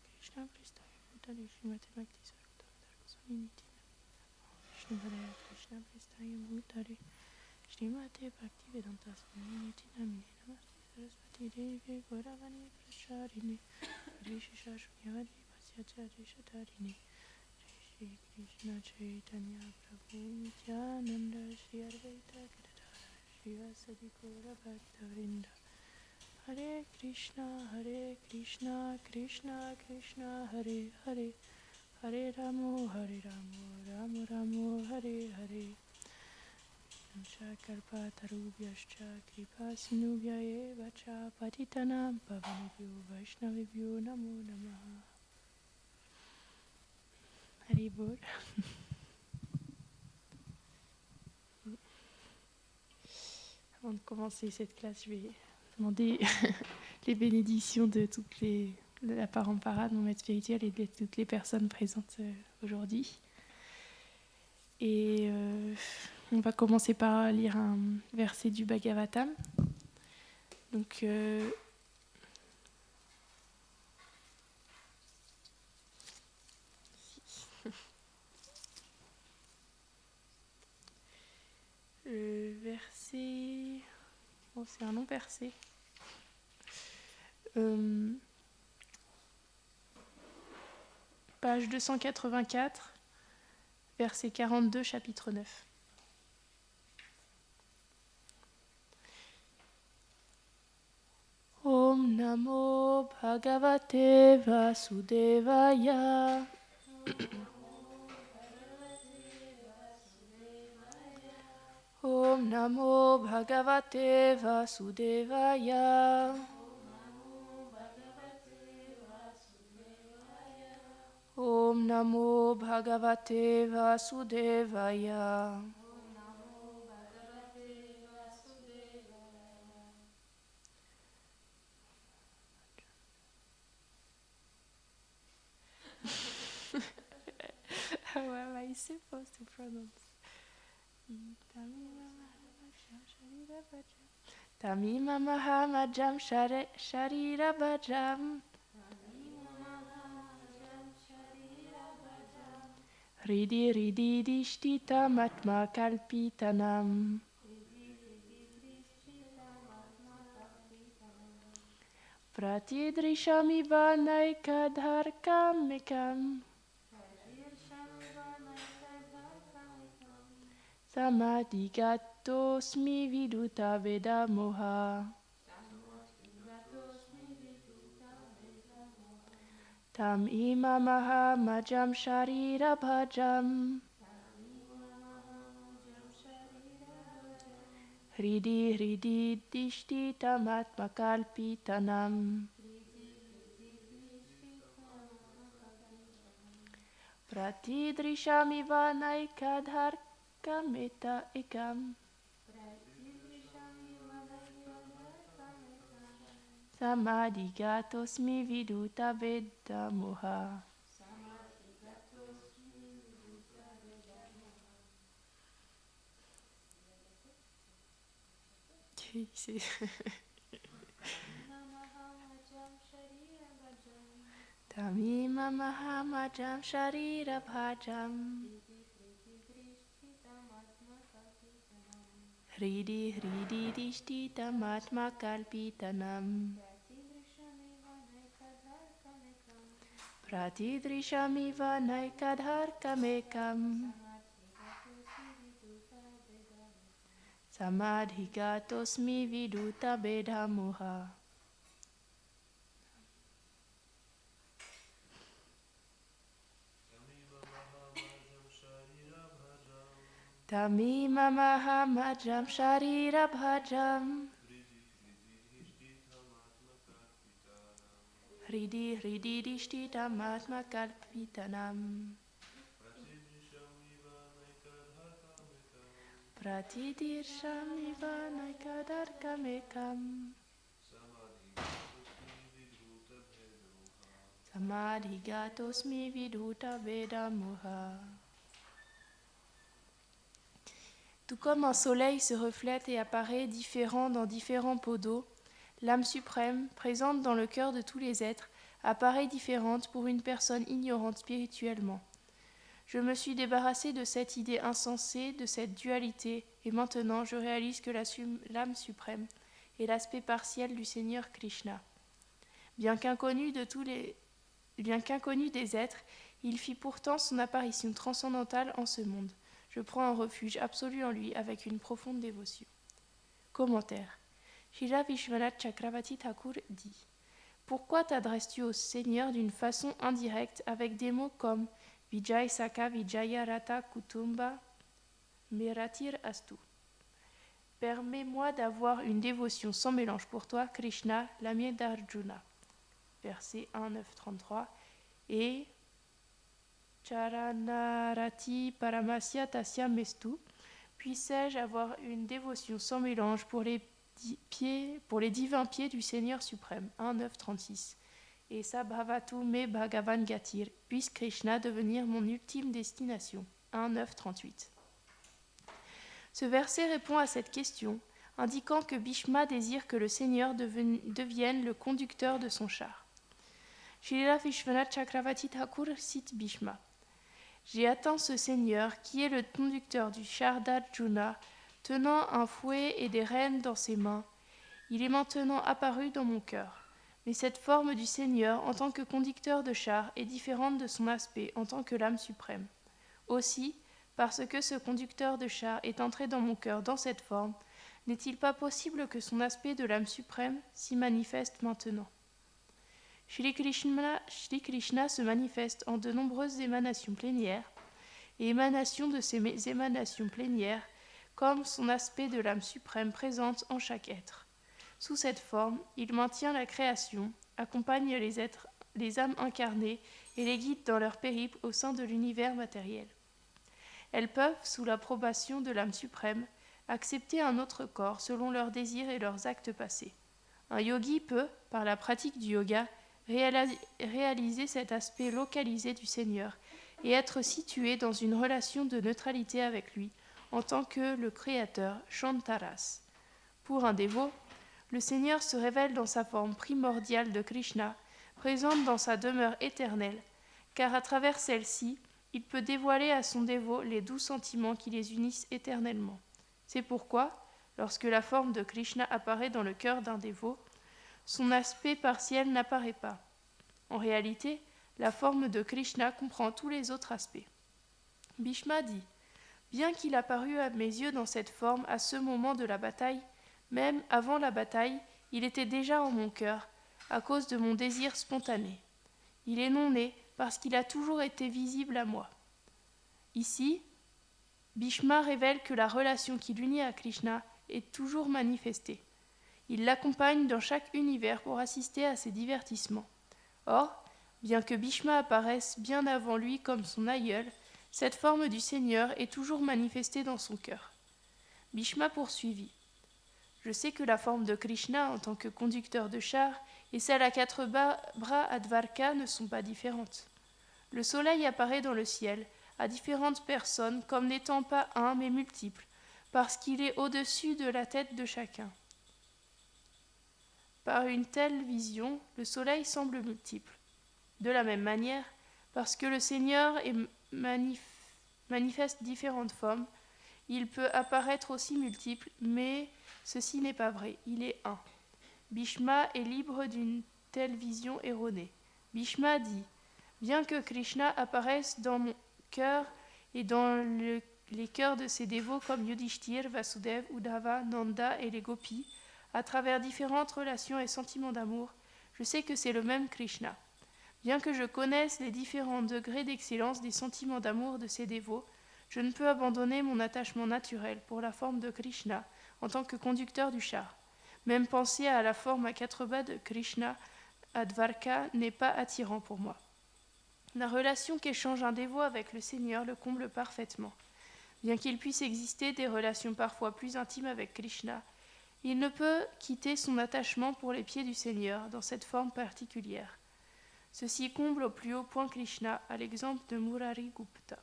Krishna Prestaya Mutare Srimati Bhakti Sarvata Goswami Niti Vishnu Hare Krishna Prestaya Mutare Srimati Bhakti Vedanta Swami Niti Namine Namaste Saraswati Devi Gauravani Pracharini Rishisha Shunyavadi Pasyachari Shatarini Shri Krishna Chaitanya Prabhu Nityananda Shri Advaita Gadadhara Shri Vasadi Gaura Bhaktavrinda Hare Krishna Krishna Krishna Hare Hare Hare Ramo Ramo Ramo Hare Hare Shakarpa Tarubhyascha Kripa Sinubhya Eva Cha Patitanam Pavanebhyo Vaishnavibhyo Namo Namaha Haribol. Avant de commencer cette classe, je vais demander les bénédictions de de la parampara de mon maître spirituel et de toutes les personnes présentes aujourd'hui. Et on va commencer par lire un verset du Bhagavatam. Donc, le verset, bon, c'est un long verset. Page 284, verset 42, chapitre 9. Om Namo Bhagavate Vasudevaya. Om Namo Bhagavate Vasudevaya. Om Namo Bhagavate Vasudevaya. How am I supposed to pronounce? Tamima Mahamajam Sharira Bhajam. Ridi Dishtita Matma Kalpitanam. Pratidrishamiva Naikadharkamekam. Samadhigatosmi Viduta Vedamoha. Tam imamaha majam sharira bhajam. Hridi dishtita matmakalpitanam. Pratidrishamiva naikadharkameta ekam. Samadhigatosmi Viduta Vedamoha. Tamima Mahamajam Sharira Bhajam. Hridi Dishtita Matma Kalpitanam. Pratidrishamiva Naikadharkamekam. Samadhigatosmi Viduta Vedamoha. Tamima Mahamajam Sharira Bhajam. Hridi Dishtita Matma Kalpitanam. Pratidrishamiva Naikadharkamekam. Samadhigatosmi Viduta Vedamoha. Tout comme un soleil se reflète et apparaît différent dans différents pots d'eau, l'âme suprême, présente dans le cœur de tous les êtres, apparaît différente pour une personne ignorante spirituellement. Je me suis débarrassée de cette idée insensée, de cette dualité, et maintenant je réalise que l'âme suprême est l'aspect partiel du Seigneur Krishna. Bien qu'inconnu des êtres, il fit pourtant son apparition transcendantale en ce monde. Je prends un refuge absolu en lui avec une profonde dévotion. Commentaire. Srila Vishwanath Chakravarti Thakur dit: pourquoi t'adresses-tu au Seigneur d'une façon indirecte avec des mots comme Vijay Saka Vijaya Rata Kutumba Meratir Astu? Permets-moi d'avoir une dévotion sans mélange pour toi, Krishna, l'ami d'Arjuna. Versets 1, 9, 33. Et Charanarati Paramasya Tasya Mestu. Puissais-je avoir une dévotion sans mélange pour les divins pieds du Seigneur suprême. 1, 9, 36. Et Sabhavatu me Bhagavan Gatir. Puisse Krishna devenir mon ultime destination. 1, 9, 38. Ce verset répond à cette question, indiquant que Bhishma désire que le Seigneur devienne le conducteur de son char. Srila Vishwanath Chakravarti Thakur cite Bhishma. J'ai atteint ce Seigneur qui est le conducteur du char d'Arjuna, tenant un fouet et des rênes dans ses mains. Il est maintenant apparu dans mon cœur. Mais cette forme du Seigneur en tant que conducteur de char est différente de son aspect en tant que l'âme suprême. Aussi, parce que ce conducteur de char est entré dans mon cœur dans cette forme, n'est-il pas possible que son aspect de l'âme suprême s'y manifeste maintenant? Shri Krishna se manifeste en de nombreuses émanations plénières, et émanations de ces émanations plénières comme son aspect de l'âme suprême présente en chaque être. Sous cette forme, il maintient la création, accompagne les âmes incarnées et les guide dans leur périple au sein de l'univers matériel. Elles peuvent, sous l'approbation de l'âme suprême, accepter un autre corps selon leurs désirs et leurs actes passés. Un yogi peut, par la pratique du yoga, réaliser cet aspect localisé du Seigneur et être situé dans une relation de neutralité avec lui en tant que le Créateur Shantaras. Pour un dévot, le Seigneur se révèle dans sa forme primordiale de Krishna, présente dans sa demeure éternelle, car à travers celle-ci, il peut dévoiler à son dévot les doux sentiments qui les unissent éternellement. C'est pourquoi, lorsque la forme de Krishna apparaît dans le cœur d'un dévot, son aspect partiel n'apparaît pas. En réalité, la forme de Krishna comprend tous les autres aspects. Bhishma dit: bien qu'il apparût à mes yeux dans cette forme à ce moment de la bataille, même avant la bataille, il était déjà en mon cœur, à cause de mon désir spontané. Il est non né parce qu'il a toujours été visible à moi. Ici, Bhishma révèle que la relation qui l'unit à Krishna est toujours manifestée. Il l'accompagne dans chaque univers pour assister à ses divertissements. Or, bien que Bhishma apparaisse bien avant lui comme son aïeul, cette forme du Seigneur est toujours manifestée dans son cœur. Bhishma poursuivit: je sais que la forme de Krishna en tant que conducteur de char et celle à 4 bras à Dvarka ne sont pas différentes. Le soleil apparaît dans le ciel à différentes personnes comme n'étant pas un mais multiple, parce qu'il est au-dessus de la tête de chacun. Par une telle vision, le soleil semble multiple. De la même manière, parce que le Seigneur manifeste différentes formes, il peut apparaître aussi multiple, mais ceci n'est pas vrai, il est un. Bhishma est libre d'une telle vision erronée. Bhishma dit: bien que Krishna apparaisse dans mon cœur et dans les cœurs de ses dévots comme Yudhishthir, Vasudev, Uddhava, Nanda et les gopis, à travers différentes relations et sentiments d'amour, je sais que c'est le même Krishna. Bien que je connaisse les différents degrés d'excellence des sentiments d'amour de ces dévots, je ne peux abandonner mon attachement naturel pour la forme de Krishna en tant que conducteur du char. Même penser à la forme à 4 bras de Krishna à Dvarka n'est pas attirant pour moi. La relation qu'échange un dévot avec le Seigneur le comble parfaitement. Bien qu'il puisse exister des relations parfois plus intimes avec Krishna, il ne peut quitter son attachement pour les pieds du Seigneur dans cette forme particulière. Ceci comble au plus haut point Krishna, à l'exemple de Murari Gupta.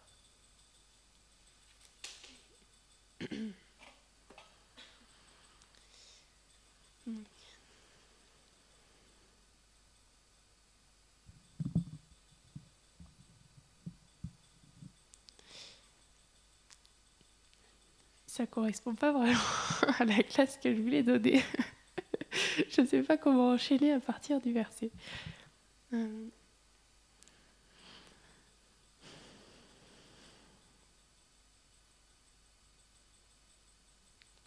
ça correspond pas vraiment à la classe que je voulais donner. Je ne sais pas comment enchaîner à partir du verset. En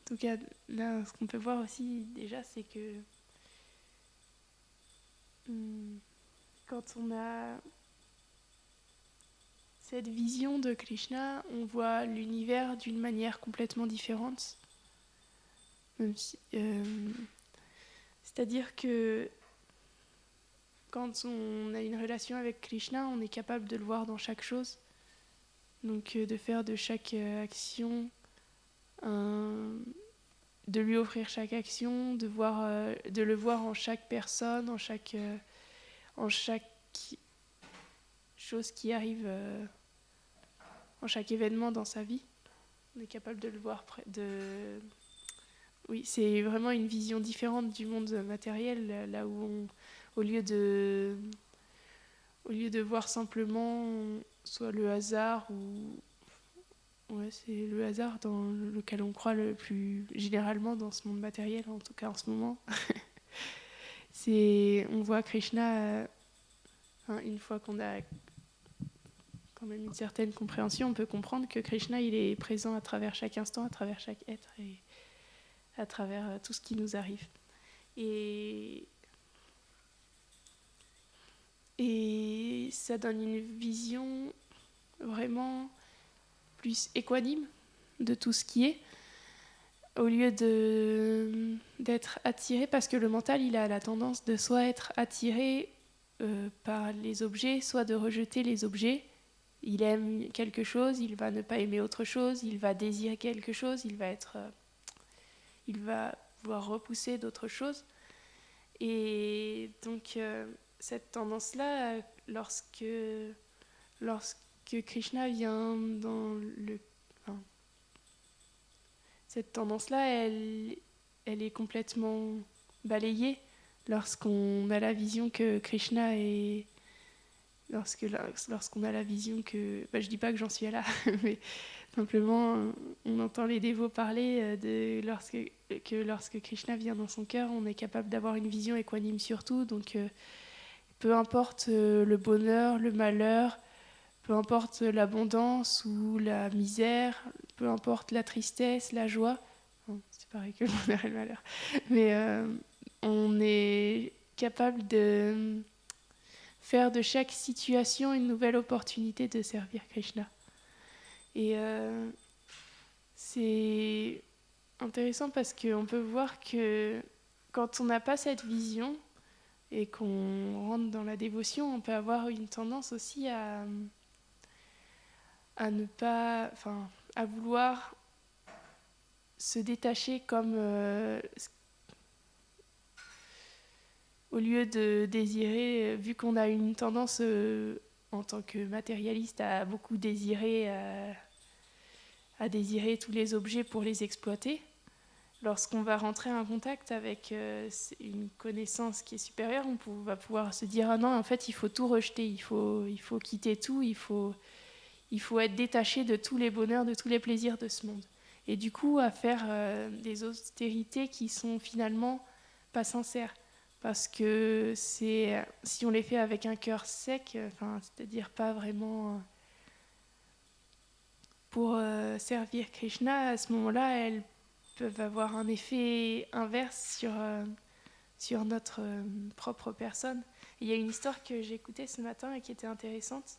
tout cas, là, ce qu'on peut voir aussi déjà, c'est que quand on a cette vision de Krishna, on voit l'univers d'une manière complètement différente. Même si, c'est-à-dire que quand on a une relation avec Krishna, on est capable de le voir dans chaque chose. Donc de faire de chaque action, de lui offrir chaque action, de le voir en chaque personne, en chaque chose qui arrive, en chaque événement dans sa vie. On est capable de le voir. Oui, c'est vraiment une vision différente du monde matériel, là où au lieu de voir simplement soit le hasard ou c'est le hasard dans lequel on croit le plus généralement dans ce monde matériel, en tout cas en ce moment. On voit Krishna, une fois qu'on a quand même une certaine compréhension, on peut comprendre que Krishna, il est présent à travers chaque instant, à travers chaque être et à travers tout ce qui nous arrive. Et ça donne une vision vraiment plus équanime de tout ce qui est, au lieu d'être attiré, parce que le mental, il a la tendance de soit être attiré par les objets, soit de rejeter les objets. Il aime quelque chose, il va ne pas aimer autre chose, il va désirer quelque chose, il va vouloir repousser d'autres choses. Et donc, cette tendance-là, lorsque Krishna vient dans le... Enfin, cette tendance-là, elle est complètement balayée lorsqu'on a la vision que Krishna est... Lorsqu'on a la vision que... je dis pas que j'en suis là, mais simplement, on entend les dévots parler lorsque Krishna vient dans son cœur, on est capable d'avoir une vision équanime sur tout. Donc, peu importe le bonheur, le malheur, peu importe l'abondance ou la misère, peu importe la tristesse, la joie, c'est pareil que le bonheur et le malheur, mais on est capable de faire de chaque situation une nouvelle opportunité de servir Krishna. Et c'est intéressant parce qu'on peut voir que quand on n'a pas cette vision et qu'on rentre dans la dévotion, on peut avoir une tendance aussi à ne pas, à vouloir se détacher comme au lieu de désirer, vu qu'on a une tendance en tant que matérialiste à beaucoup désirer, à désirer tous les objets pour les exploiter. Lorsqu'on va rentrer en contact avec une connaissance qui est supérieure, on va pouvoir se dire ah non, en fait, il faut tout rejeter, il faut quitter tout, il faut être détaché de tous les bonheurs, de tous les plaisirs de ce monde. Et du coup, à faire des austérités qui sont finalement pas sincères. Parce que si on les fait avec un cœur sec, c'est-à-dire pas vraiment pour servir Krishna, à ce moment-là, elles peuvent avoir un effet inverse sur notre propre personne. Il y a une histoire que j'ai écoutée ce matin et qui était intéressante,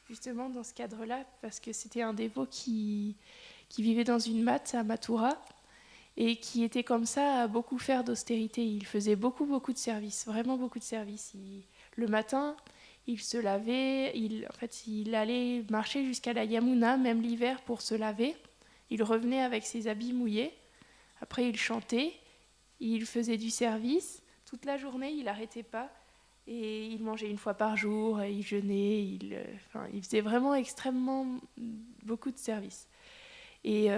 justement dans ce cadre-là, parce que c'était un dévot qui vivait dans une matte à Mathura et qui était comme ça à beaucoup faire d'austérité. Il faisait beaucoup de services, vraiment beaucoup de services. Le matin, il se lavait, il allait marcher jusqu'à la Yamuna, même l'hiver, pour se laver. Il revenait avec ses habits mouillés. Après, il chantait, il faisait du service. Toute la journée, il n'arrêtait pas. Et il mangeait une fois par jour, il jeûnait, il faisait vraiment extrêmement beaucoup de services. Et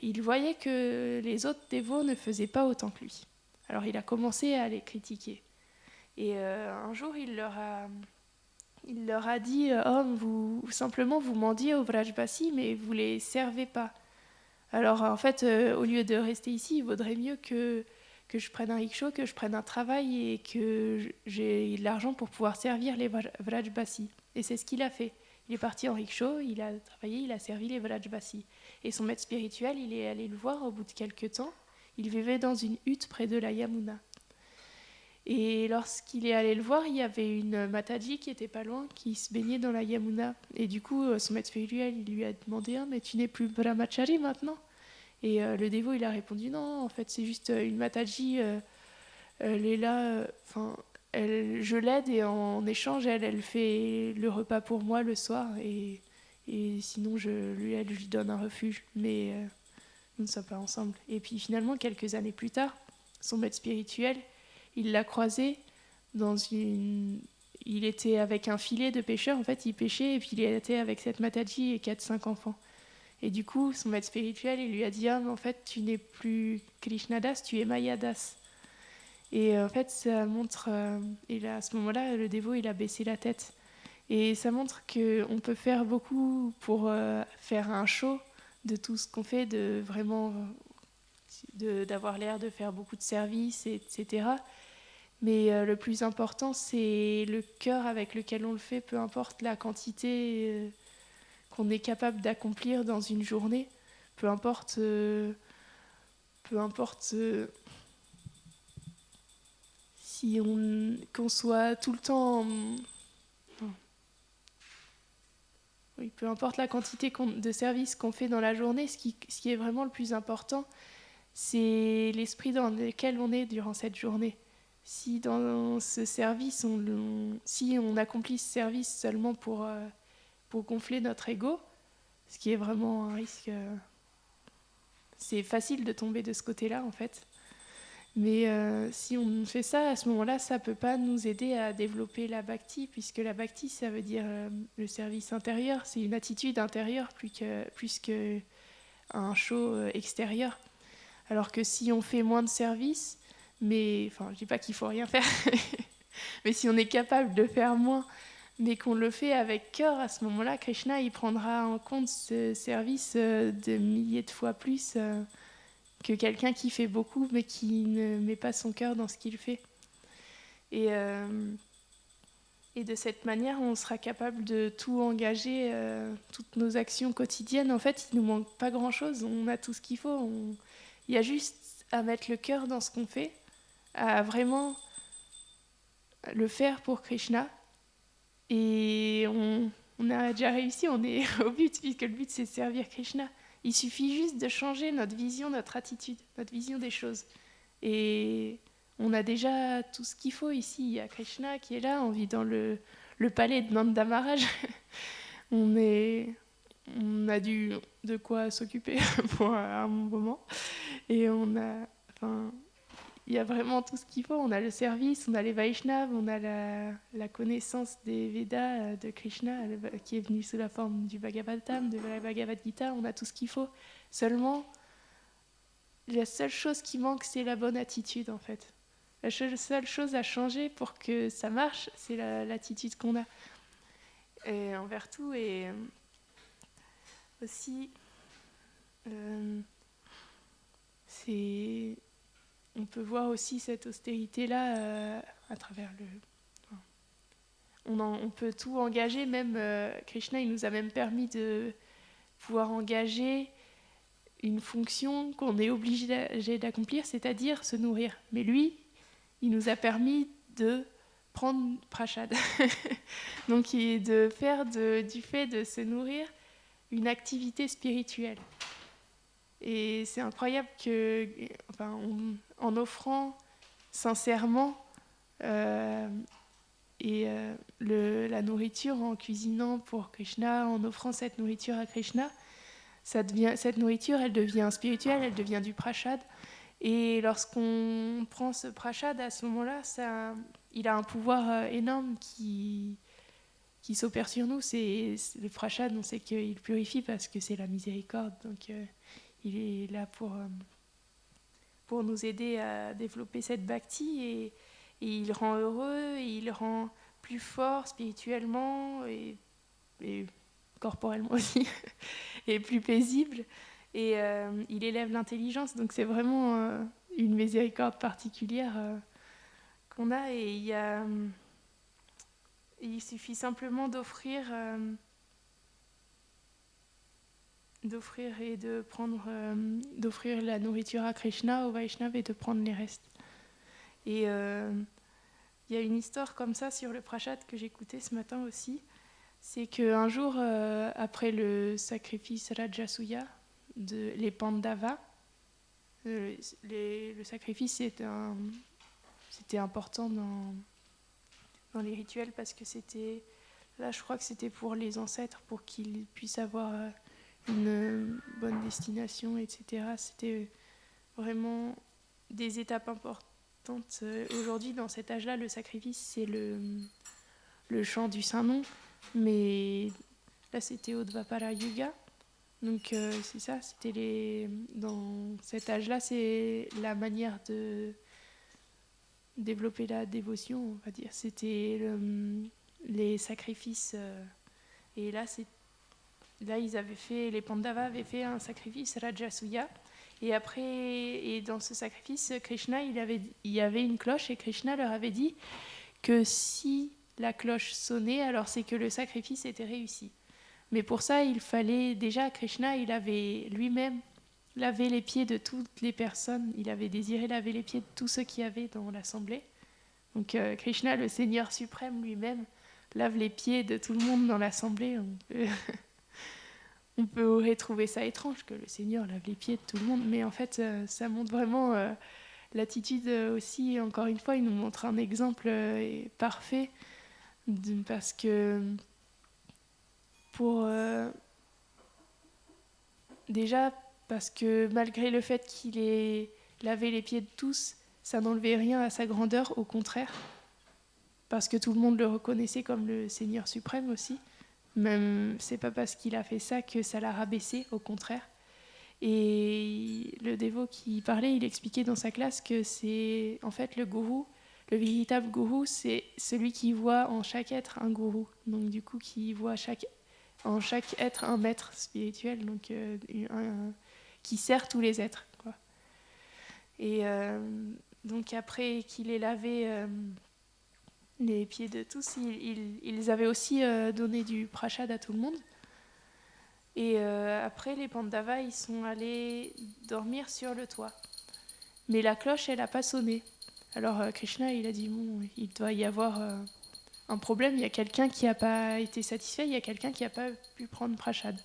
il voyait que les autres dévots ne faisaient pas autant que lui. Alors il a commencé à les critiquer. Et un jour, il leur a dit « Oh, vous mendiez au Vrajbasi, mais vous ne les servez pas. Alors en fait, au lieu de rester ici, il vaudrait mieux que je prenne un rickshaw, que je prenne un travail et que j'ai de l'argent pour pouvoir servir les Vrajbasi. Et c'est ce qu'il a fait. Il est parti en rickshaw, il a travaillé, il a servi les Vrajbasi. Et son maître spirituel, il est allé le voir au bout de quelques temps. Il vivait dans une hutte près de la Yamuna. Et lorsqu'il est allé le voir, il y avait une Mataji qui était pas loin, qui se baignait dans la Yamuna. Et du coup, son maître spirituel, il lui a demandé « Ah, mais tu n'es plus Brahmachari maintenant ?» Et le dévot, il a répondu « Non, en fait, c'est juste une Mataji, elle est là, je l'aide et en échange, elle fait le repas pour moi le soir et sinon, elle lui donne un refuge. Mais nous ne sommes pas ensemble. » Et puis finalement, quelques années plus tard, son maître spirituel, il l'a croisé dans une... Il était avec un filet de pêcheur, en fait, il pêchait et puis il était avec cette Mataji et 4-5 enfants. Et du coup, son maître spirituel, il lui a dit « Ah, mais en fait, tu n'es plus Krishnadas, tu es Mayadas. » Et en fait, ça montre... et là, à ce moment-là, le dévot, il a baissé la tête. Et ça montre qu'on peut faire beaucoup pour faire un show de tout ce qu'on fait, de vraiment... d'avoir l'air de faire beaucoup de services, etc. Mais le plus important, c'est le cœur avec lequel on le fait, peu importe la quantité qu'on est capable d'accomplir dans une journée, peu importe si qu'on soit tout le temps... Oui, peu importe la quantité de services qu'on fait dans la journée, ce qui est vraiment le plus important, c'est l'esprit dans lequel on est durant cette journée. Si dans ce service, si on accomplit ce service seulement pour gonfler notre ego, ce qui est vraiment un risque, c'est facile de tomber de ce côté-là en fait. Mais si on fait ça, à ce moment-là, ça ne peut pas nous aider à développer la bhakti, puisque la bhakti, ça veut dire le service intérieur, c'est une attitude intérieure plus qu'un show extérieur. Alors que si on fait moins de services, mais enfin, je dis pas qu'il faut rien faire, mais si on est capable de faire moins, mais qu'on le fait avec cœur, à ce moment-là, Krishna, il prendra en compte ce service de milliers de fois plus que quelqu'un qui fait beaucoup, mais qui ne met pas son cœur dans ce qu'il fait. Et de cette manière, on sera capable de tout engager, toutes nos actions quotidiennes. En fait, il ne nous manque pas grand-chose, on a tout ce qu'il faut. Il y a juste à mettre le cœur dans ce qu'on fait, à vraiment le faire pour Krishna. Et on a déjà réussi, on est au but, puisque le but c'est de servir Krishna. Il suffit juste de changer notre vision, notre attitude, notre vision des choses. Et on a déjà tout ce qu'il faut ici. Il y a Krishna qui est là, on vit dans le palais de Nanda Maharaj. on a de quoi s'occuper pour un moment. Et il y a vraiment tout ce qu'il faut. On a le service, on a les Vaishnavas, on a la connaissance des Védas de Krishna qui est venue sous la forme du Bhagavatam, de la Bhagavad Gita. On a tout ce qu'il faut. Seulement, la seule chose qui manque, c'est la bonne attitude en fait. La seule chose à changer pour que ça marche, c'est l'attitude qu'on a envers tout. Et aussi, on peut voir aussi cette austérité-là à travers on peut tout engager, même Krishna, il nous a même permis de pouvoir engager une fonction qu'on est obligé d'accomplir, c'est-à-dire se nourrir. Mais lui, il nous a permis de prendre prashad. Donc, de faire du fait de se nourrir une activité spirituelle. Et c'est incroyable en offrant sincèrement la nourriture, en cuisinant pour Krishna, en offrant cette nourriture à Krishna, cette nourriture, elle devient spirituelle, elle devient du prashad. Et lorsqu'on prend ce prashad, à ce moment-là, il a un pouvoir énorme qui s'opère sur nous. Le prashad, on sait qu'il purifie parce que c'est la miséricorde. Donc, il est là pour nous aider à développer cette bhakti et il rend heureux, et il rend plus fort spirituellement et corporellement aussi, et plus paisible. Et il élève l'intelligence, donc c'est vraiment une miséricorde particulière qu'on a. Et il suffit simplement d'offrir et de prendre, d'offrir la nourriture à Krishna, au Vaishnav, et de prendre les restes. Et il y a une histoire comme ça sur le prashad que j'écoutais ce matin aussi. C'est qu'un jour, après le sacrifice Rajasuya, les Pandavas, le sacrifice c'était important dans les rituels parce que c'était, là je crois que c'était pour les ancêtres, pour qu'ils puissent avoir une bonne destination, etc. C'était vraiment des étapes importantes. Aujourd'hui, dans cet âge-là, le sacrifice, c'est le chant du Saint-Nom, mais là c'était au Dvapara Yuga. Donc c'est ça, dans cet âge-là, c'est la manière de développer la dévotion, on va dire. C'était les sacrifices. Et là, les Pandavas avaient fait un sacrifice Rajasuya. Et après, dans ce sacrifice, Krishna, il y avait une cloche, et Krishna leur avait dit que si la cloche sonnait, alors c'est que le sacrifice était réussi. Mais pour ça, il fallait déjà, Krishna, il avait lui-même lavé les pieds de toutes les personnes. Il avait désiré laver les pieds de tous ceux qui avaient dans l'assemblée. Donc Krishna, le Seigneur suprême lui-même, lave les pieds de tout le monde dans l'assemblée. On pourrait trouver ça étrange que le Seigneur lave les pieds de tout le monde, mais en fait, ça montre vraiment l'attitude aussi. Encore une fois, il nous montre un exemple parfait, parce que déjà, parce que malgré le fait qu'il ait lavé les pieds de tous, ça n'enlevait rien à sa grandeur, au contraire, parce que tout le monde le reconnaissait comme le Seigneur suprême aussi. Même, c'est pas parce qu'il a fait ça que ça l'a rabaissé, au contraire. Et le dévot qui parlait, il expliquait dans sa classe que c'est en fait le gourou, le véritable gourou, c'est celui qui voit en chaque être un gourou. Donc du coup, qui voit en chaque être un maître spirituel, donc qui sert tous les êtres, quoi. Et donc après qu'il ait lavé les pieds de tous, ils avaient aussi donné du prashad à tout le monde. Et après, les Pandavas, ils sont allés dormir sur le toit. Mais la cloche, elle n'a pas sonné. Alors Krishna, il a dit, bon, il doit y avoir un problème, il y a quelqu'un qui n'a pas été satisfait, il y a quelqu'un qui n'a pas pu prendre prashad.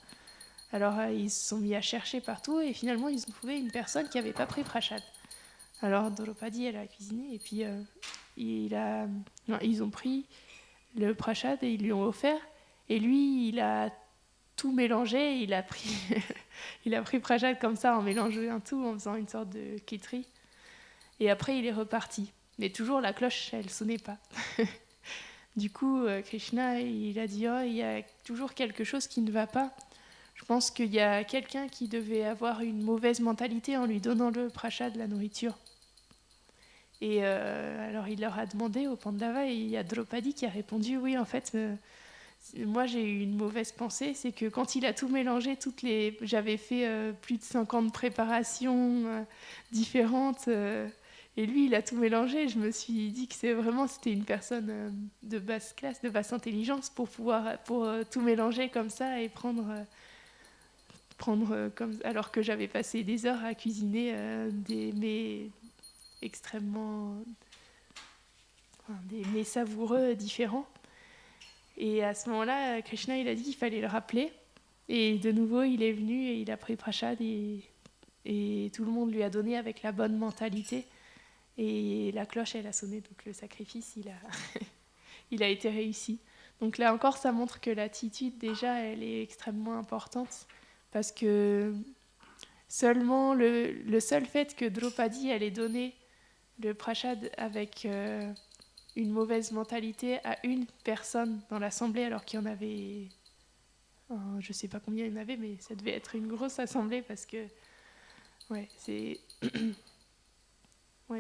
Alors ils se sont mis à chercher partout, et finalement, ils ont trouvé une personne qui n'avait pas pris prashad. Alors Draupadi, elle a cuisiné, et puis ils ont pris le prashad et ils lui ont offert. Et lui, il a tout mélangé, il a pris, il a pris prashad comme ça, en mélangeant tout, en faisant une sorte de kitri. Et après, il est reparti. Mais toujours, la cloche, elle sonnait pas. Du coup, Krishna, il a dit, oh, il y a toujours quelque chose qui ne va pas. Je pense qu'il y a quelqu'un qui devait avoir une mauvaise mentalité en lui donnant le prashad, la nourriture. Et alors, il leur a demandé aux Pandavas, et il y a Draupadi qui a répondu, oui, en fait, moi, j'ai eu une mauvaise pensée, c'est que quand il a tout mélangé, j'avais fait plus de 50 préparations différentes, et lui, il a tout mélangé. Je me suis dit que c'était une personne de basse classe, de basse intelligence, pour tout mélanger comme ça et prendre comme, alors que j'avais passé des heures à cuisiner des mets des mets savoureux différents. Et à ce moment-là, Krishna, il a dit qu'il fallait le rappeler. Et de nouveau, il est venu et il a pris prashad, et tout le monde lui a donné avec la bonne mentalité. Et la cloche, elle a sonné, donc le sacrifice, il a été réussi. Donc là encore, ça montre que l'attitude, déjà, elle est extrêmement importante, parce que seulement le seul fait que Draupadi, elle ait donné le prashad avec une mauvaise mentalité à une personne dans l'assemblée, alors qu'il y en avait, je ne sais pas combien il y en avait, mais ça devait être une grosse assemblée, parce que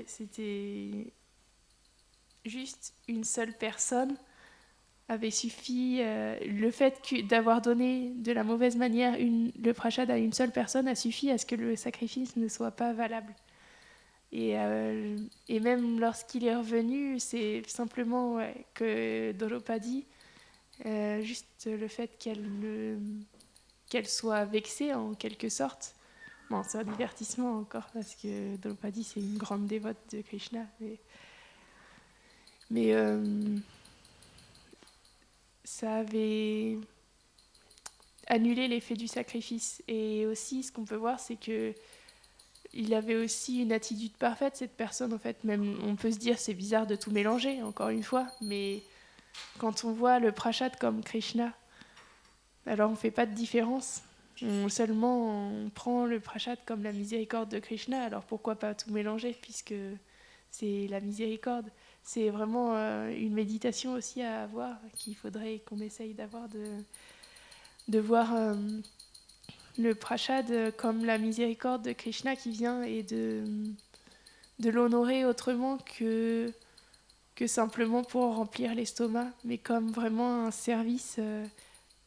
c'était juste une seule personne avait suffi, le fait d'avoir donné de la mauvaise manière le prashad à une seule personne a suffi à ce que le sacrifice ne soit pas valable. Et même lorsqu'il est revenu, c'est simplement que Draupadi, juste le fait qu'elle soit vexée en quelque sorte. Bon, c'est un divertissement encore parce que Draupadi c'est une grande dévote de Krishna. Mais ça avait annulé l'effet du sacrifice. Et aussi, ce qu'on peut voir, c'est que il avait aussi une attitude parfaite, cette personne, en fait. Même, on peut se dire, c'est bizarre de tout mélanger, encore une fois, mais quand on voit le prashad comme Krishna, alors on ne fait pas de différence. On prend le prashad comme la miséricorde de Krishna, alors pourquoi pas tout mélanger, puisque c'est la miséricorde. C'est vraiment une méditation aussi à avoir, qu'il faudrait qu'on essaye d'avoir, de voir le prashad comme la miséricorde de Krishna qui vient et de l'honorer autrement que simplement pour remplir l'estomac, mais comme vraiment un service,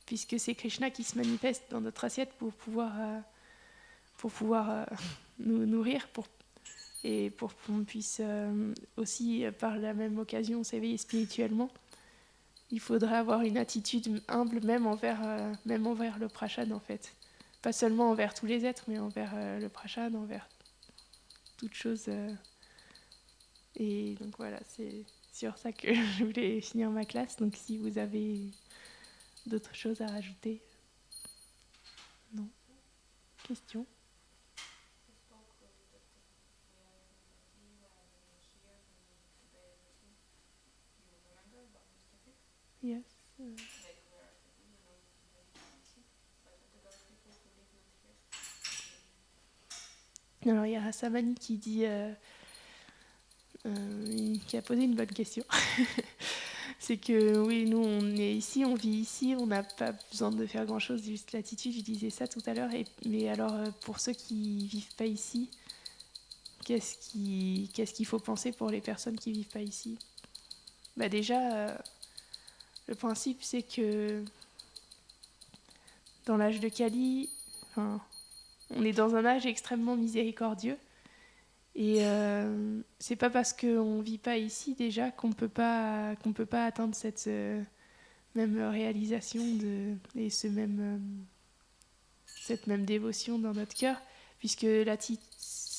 puisque c'est Krishna qui se manifeste dans notre assiette pour pouvoir nous nourrir, et pour qu'on puisse aussi, par la même occasion, s'éveiller spirituellement. Il faudrait avoir une attitude humble même envers le prashad, en fait. Pas seulement envers tous les êtres, mais envers le prashad, envers toute chose. Et donc voilà, c'est sur ça que je voulais finir ma classe. Donc si vous avez d'autres choses à rajouter. Non. Question? Yes. Alors il y a Samani qui dit, qui a posé une bonne question. C'est que oui, nous on est ici, on vit ici, on n'a pas besoin de faire grand chose, juste l'attitude, je disais ça tout à l'heure. Mais alors pour ceux qui vivent pas ici, qu'est-ce qu'il faut penser pour les personnes qui vivent pas ici? Bah déjà, le principe c'est que dans l'âge de Kali, on est dans un âge extrêmement miséricordieux. Et c'est pas parce qu'on vit pas ici déjà qu'on peut pas atteindre cette même réalisation et cette même dévotion dans notre cœur, puisque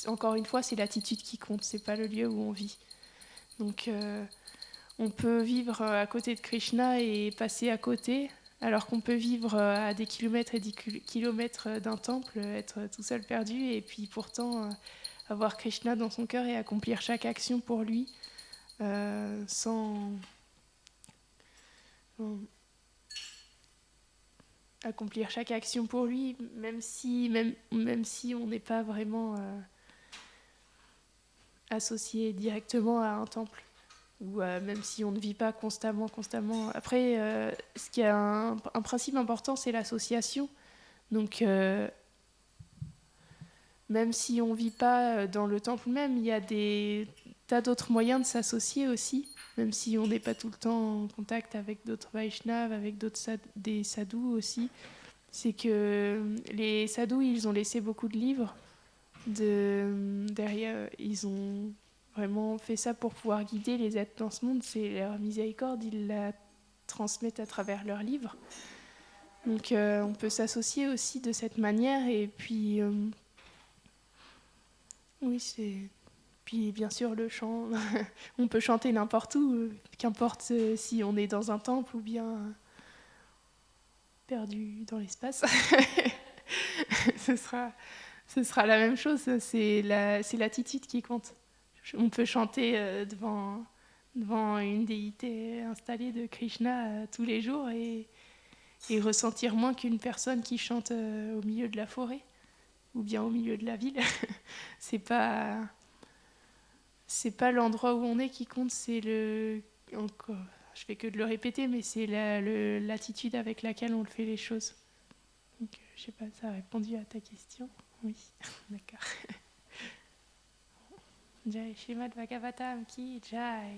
encore une fois, c'est l'attitude qui compte, c'est pas le lieu où on vit. Donc on peut vivre à côté de Krishna et passer à côté, alors qu'on peut vivre à des kilomètres et des kilomètres d'un temple, être tout seul perdu, et puis pourtant avoir Krishna dans son cœur et accomplir chaque action pour lui, sans accomplir chaque action pour lui, même si on n'est pas vraiment associé directement à un temple, ou même si on ne vit pas constamment. Après, ce qui est un principe important, c'est l'association. Donc, même si on ne vit pas dans le temple même, il y a des tas d'autres moyens de s'associer aussi, même si on n'est pas tout le temps en contact avec d'autres Vaishnavas, avec des sadhus aussi. C'est que les sadhus, ils ont laissé beaucoup de livres derrière. Ils ont vraiment fait ça pour pouvoir guider les êtres dans ce monde. C'est leur miséricorde, ils la transmettent à travers leurs livres. Donc on peut s'associer aussi de cette manière. Et puis, oui, c'est... Puis bien sûr le chant, on peut chanter n'importe où, qu'importe si on est dans un temple ou bien perdu dans l'espace. ce sera la même chose, c'est l'attitude qui compte. On peut chanter devant une déité installée de Krishna tous les jours et ressentir moins qu'une personne qui chante au milieu de la forêt ou bien au milieu de la ville. C'est pas l'endroit où on est qui compte, c'est encore, je fais que de le répéter, mais c'est l'attitude avec laquelle on le fait les choses. Donc, je sais pas, ça a répondu à ta question? Oui, d'accord. Jai Srimad Bhagavatam ki Jai.